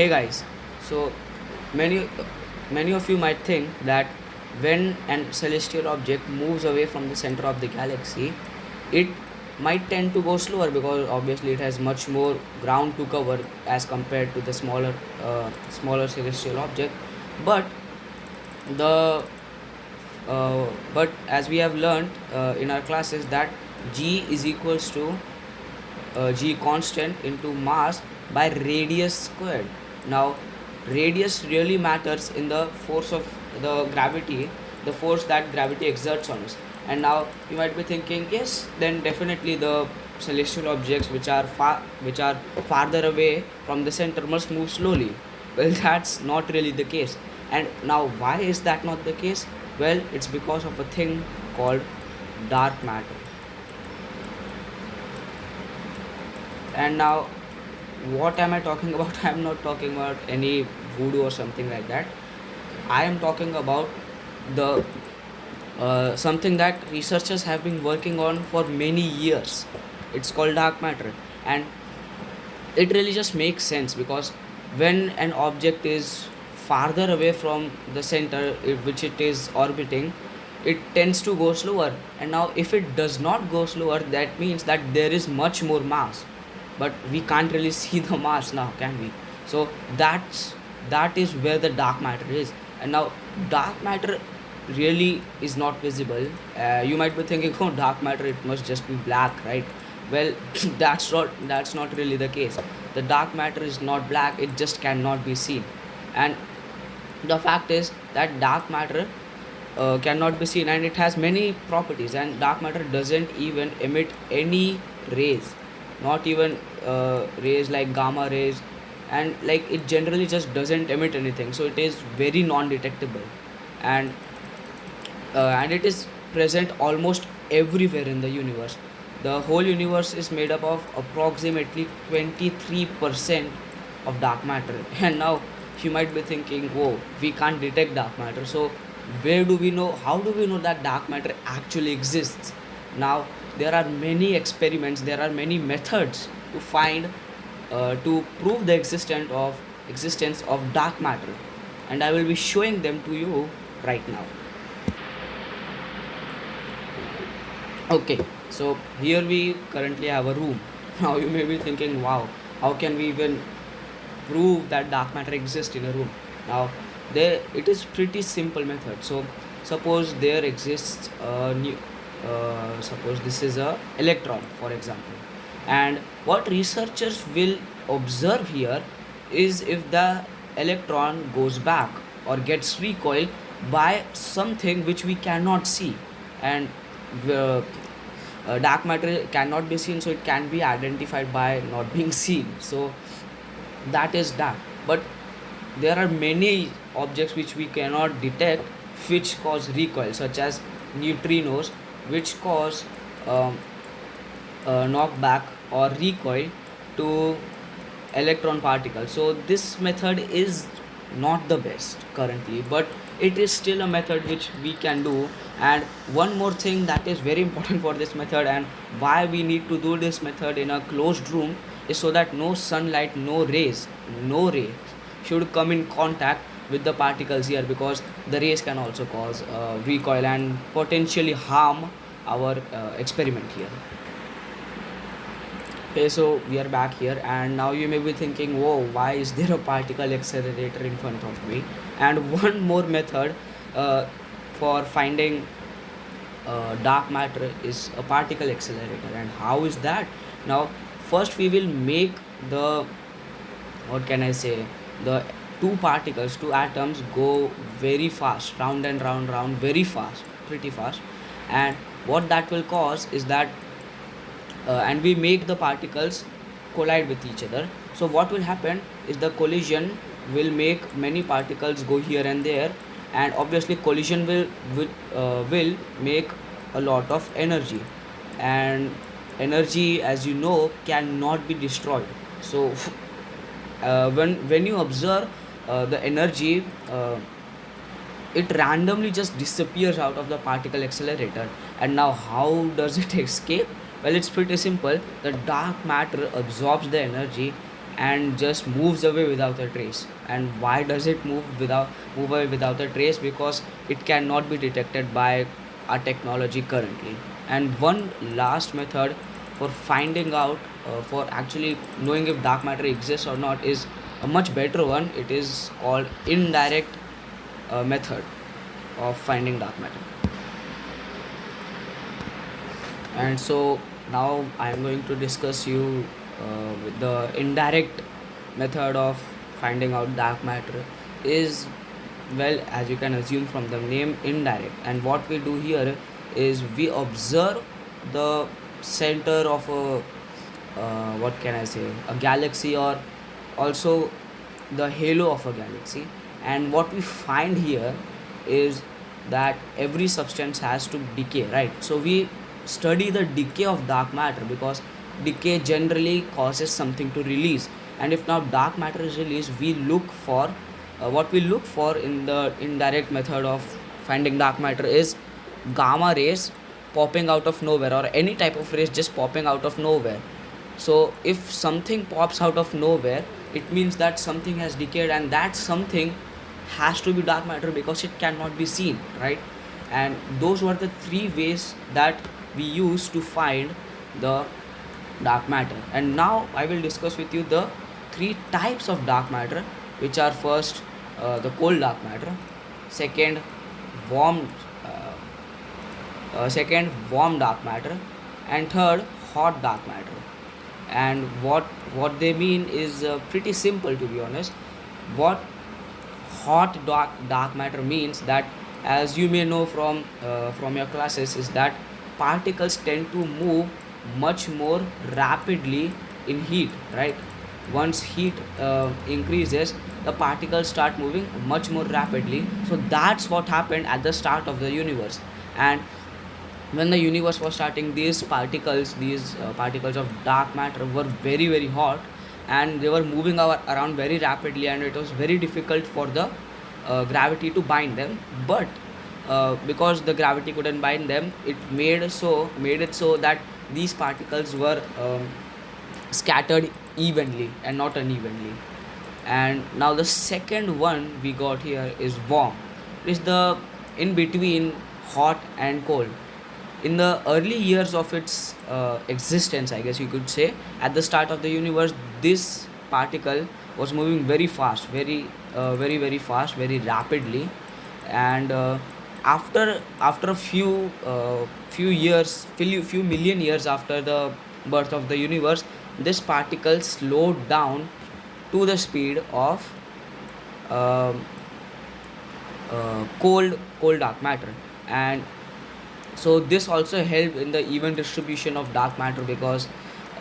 Hey guys, so many many of you might think that when an celestial object moves away from the center of the galaxy, it might tend to go slower because obviously it has much more ground to cover as compared to the smaller celestial object. But the but as we have learned in our classes that g is equals to g constant into mass by radius squared. Now, radius really matters in the force of the gravity, the force that gravity exerts on us. And now you might be thinking, yes, then definitely the celestial objects which are farther away from the center must move slowly. Well, that's not really the case. And now, why is that not the case? Well, it's because of a thing called dark matter. And now, what am I talking about? I am not talking about any voodoo or something like that. I am talking about the something that researchers have been working on for many years. It's called dark matter, and it really just makes sense because when an object is farther away from the center which it is orbiting, it tends to go slower. And now if it does not go slower, that means that there is much more mass, but we can't really see the mass now, can we? So that is where the dark matter is. And now dark matter really is not visible. You might be thinking, oh, dark matter, it must just be black, right? Well, that's not really the case. The dark matter is not black, it just cannot be seen. And the fact is that dark matter cannot be seen, and it has many properties. And dark matter doesn't even emit any rays, not even rays like gamma rays, and like it generally just doesn't emit anything, so it is very non-detectable. And and it is present almost everywhere in the universe. The whole universe is made up of approximately 23% of dark matter. And now you might be thinking, whoa, we can't detect dark matter. So where do we know? How do we know that dark matter actually exists? Now there are many experiments, there are many methods to find to prove the existence of dark matter, and I will be showing them to you right now. Okay, so here we currently have a room. Now you may be thinking, wow, how can we even prove that dark matter exists in a room? Now there it is pretty simple method. So suppose there exists a new suppose this is a electron, for example. And what researchers will observe here is if the electron goes back or gets recoiled by something which we cannot see. And uh, dark matter cannot be seen, so it can be identified by not being seen. So that is that. But there are many objects which we cannot detect which cause recoil, such as neutrinos, which cause um, knockback or recoil to electron particles. So this method is not the best currently, but it is still a method which we can do. And one more thing that is very important for this method, and why we need to do this method in a closed room, is so that no sunlight, no rays should come in contact with the particles here, because the rays can also cause recoil and potentially harm our experiment here. Okay, so we are back here, and now you may be thinking, whoa, why is there a particle accelerator in front of me? And one more method for finding dark matter is a particle accelerator. And how is that? Now, first we will make the, what can I say, the two atoms go very fast, round and round, round, very fast, pretty fast. And what that will cause is that and we make the particles collide with each other. So what will happen is the collision will make many particles go here and there, and obviously collision will make a lot of energy. And energy, as you know, cannot be destroyed. So when you observe the energy, it randomly just disappears out of the particle accelerator. And now how does it escape? Well, it's pretty simple. The dark matter absorbs the energy and just moves away without a trace. And why does it move away without a trace? Because it cannot be detected by our technology currently. And one last method for finding out, for actually knowing if dark matter exists or not, is a much better one. It is called indirect method of finding dark matter. And so now I am going to discuss you with the indirect method of finding out dark matter is, well, as you can assume from the name, indirect. And what we do here is we observe the center of a what can I say, a galaxy, or also the halo of a galaxy. And what we find here is that every substance has to decay, right? So we study the decay of dark matter, because decay generally causes something to release. And if now dark matter is released, we look for what we look for in the indirect method of finding dark matter is gamma rays popping out of nowhere, or any type of rays just popping out of nowhere. So if something pops out of nowhere, it means that something has decayed, and that something has to be dark matter because it cannot be seen, right? And those were the three ways that we use to find the dark matter. And now I will discuss with you the three types of dark matter, which are: first, the cold dark matter; second, warm uh, warm dark matter; and third, hot dark matter. And what they mean is pretty simple, to be honest. What hot dark matter means, that, as you may know from your classes, is that particles tend to move much more rapidly in heat, right? Once heat increases, the particles start moving much more rapidly. So that's what happened at the start of the universe. And when the universe was starting, these particles of dark matter were very very hot, and they were moving around very rapidly, and it was very difficult for the gravity to bind them. But because the gravity couldn't bind them, it made it so that these particles were scattered evenly and not unevenly. And now the second one we got here is warm. It is the in between hot and cold. In the early years of its existence, I guess you could say, at the start of the universe, this particle was moving very fast, very fast, very rapidly. And after a few million years after the birth of the universe, this particle slowed down to the speed of um cold dark matter. And so this also helped in the even distribution of dark matter, because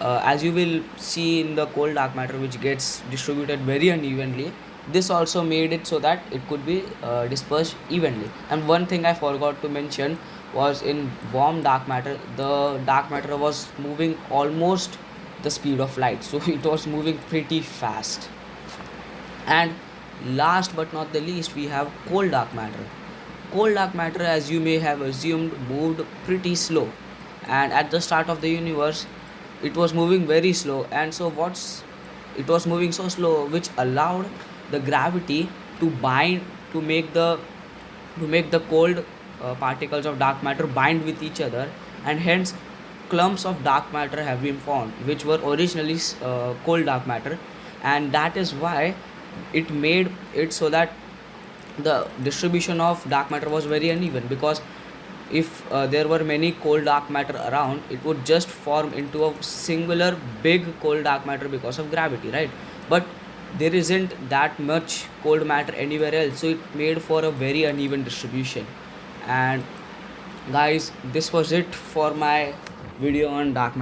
as you will see in the cold dark matter, which gets distributed very unevenly, this also made it so that it could be dispersed evenly. And one thing I forgot to mention was, in warm dark matter, the dark matter was moving almost the speed of light, so it was moving pretty fast. And last but not the least, we have cold dark matter. Cold dark matter, as you may have assumed, moved pretty slow. And at the start of the universe, it was moving very slow. And so it was moving so slow, which allowed the gravity to bind, to make the cold particles of dark matter bind with each other. And hence clumps of dark matter have been formed, which were originally cold dark matter. And that is why it made it so that the distribution of dark matter was very uneven, because if there were many cold dark matter around, it would just form into a singular big cold dark matter because of gravity, right? But there isn't that much cold matter anywhere else, so it made for a very uneven distribution. And guys, this was it for my video on dark matter.